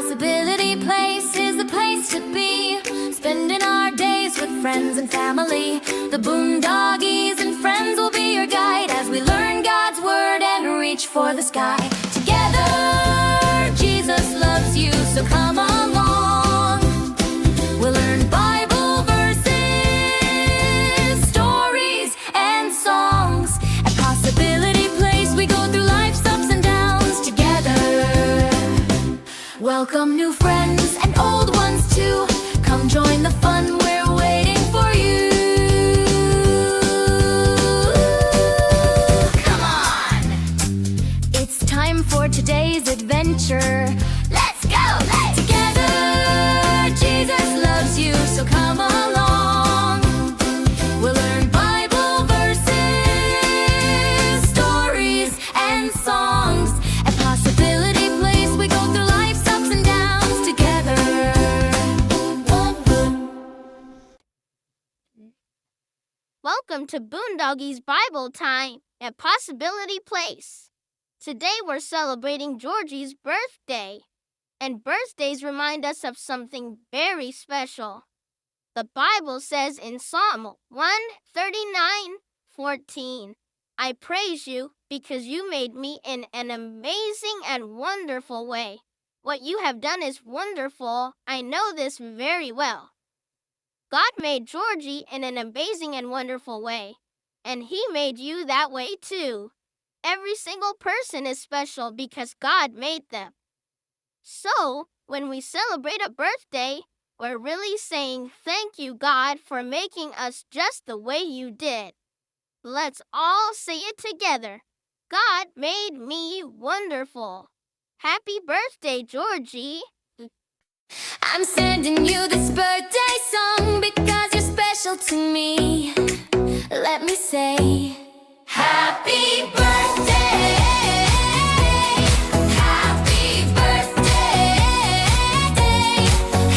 Possibility Place is the place to be, spending our days with friends and family. The Boondoggies and friends will be your guide as we learn God's word and reach for the sky. Together, Jesus loves you, so come along. We'll learn Bible verses, stories, and songs. At Possibility Place, we go through life's ups and downs together. Welcome new friends and old ones too. Come join the fun, we're waiting for you. Come on! It's time for today's adventure. Let's go! Together, Jesus loves you, so come along. We'll learn Bible verses, stories, and songs. At Possibility Place, we go through life's ups and downs together. Welcome to Boondoggies Bible Time at Possibility Place. Today we're celebrating Georgie's birthday. And birthdays remind us of something very special. The Bible says in Psalm 139:14, I praise you because you made me in an amazing and wonderful way. What you have done is wonderful. I know this very well. God made Georgie in an amazing and wonderful way, and He made you that way too. Every single person is special because God made them. So, when we celebrate a birthday, we're really saying thank you, God, for making us just the way you did. Let's all say it together. God made me wonderful. Happy birthday, Georgie. I'm sending you this birthday song because you're special to me. Let me say, Happy birthday, happy birthday,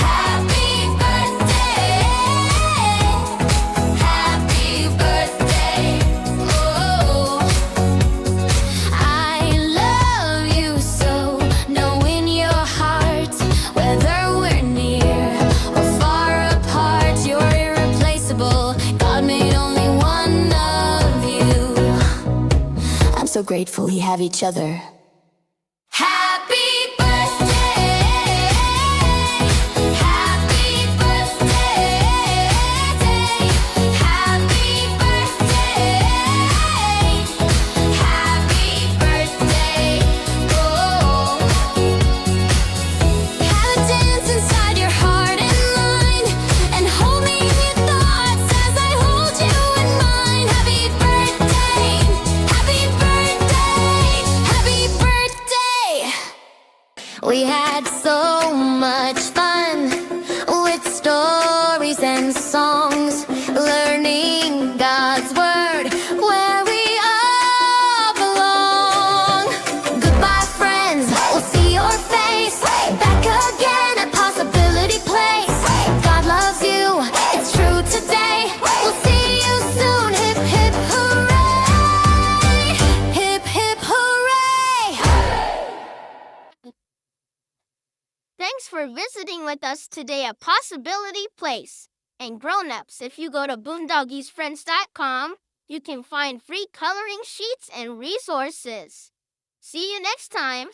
happy birthday, happy birthday. Oh, I love you so, know in your heart, whether we're near or far apart, you're irreplaceable. God made only one of you. I'm so grateful we have each other. Happy birthday, happy birthday, happy birthday, happy birthday. Oh, have a dance inside your heart and mind, and hold me in your thoughts as I hold you in mine. Happy birthday, happy birthday, happy birthday. We had so much fun with stories and songs, learning God's word where we all belong. Goodbye, friends, we'll see your face back again at Possibility Place. God loves you, it's true today. We'll see you soon. Hip, hip, hooray! Hip, hip, hooray! Thanks for visiting with us today at Possibility Place. And grown-ups, if you go to boondoggiesfriends.com, you can find free coloring sheets and resources. See you next time.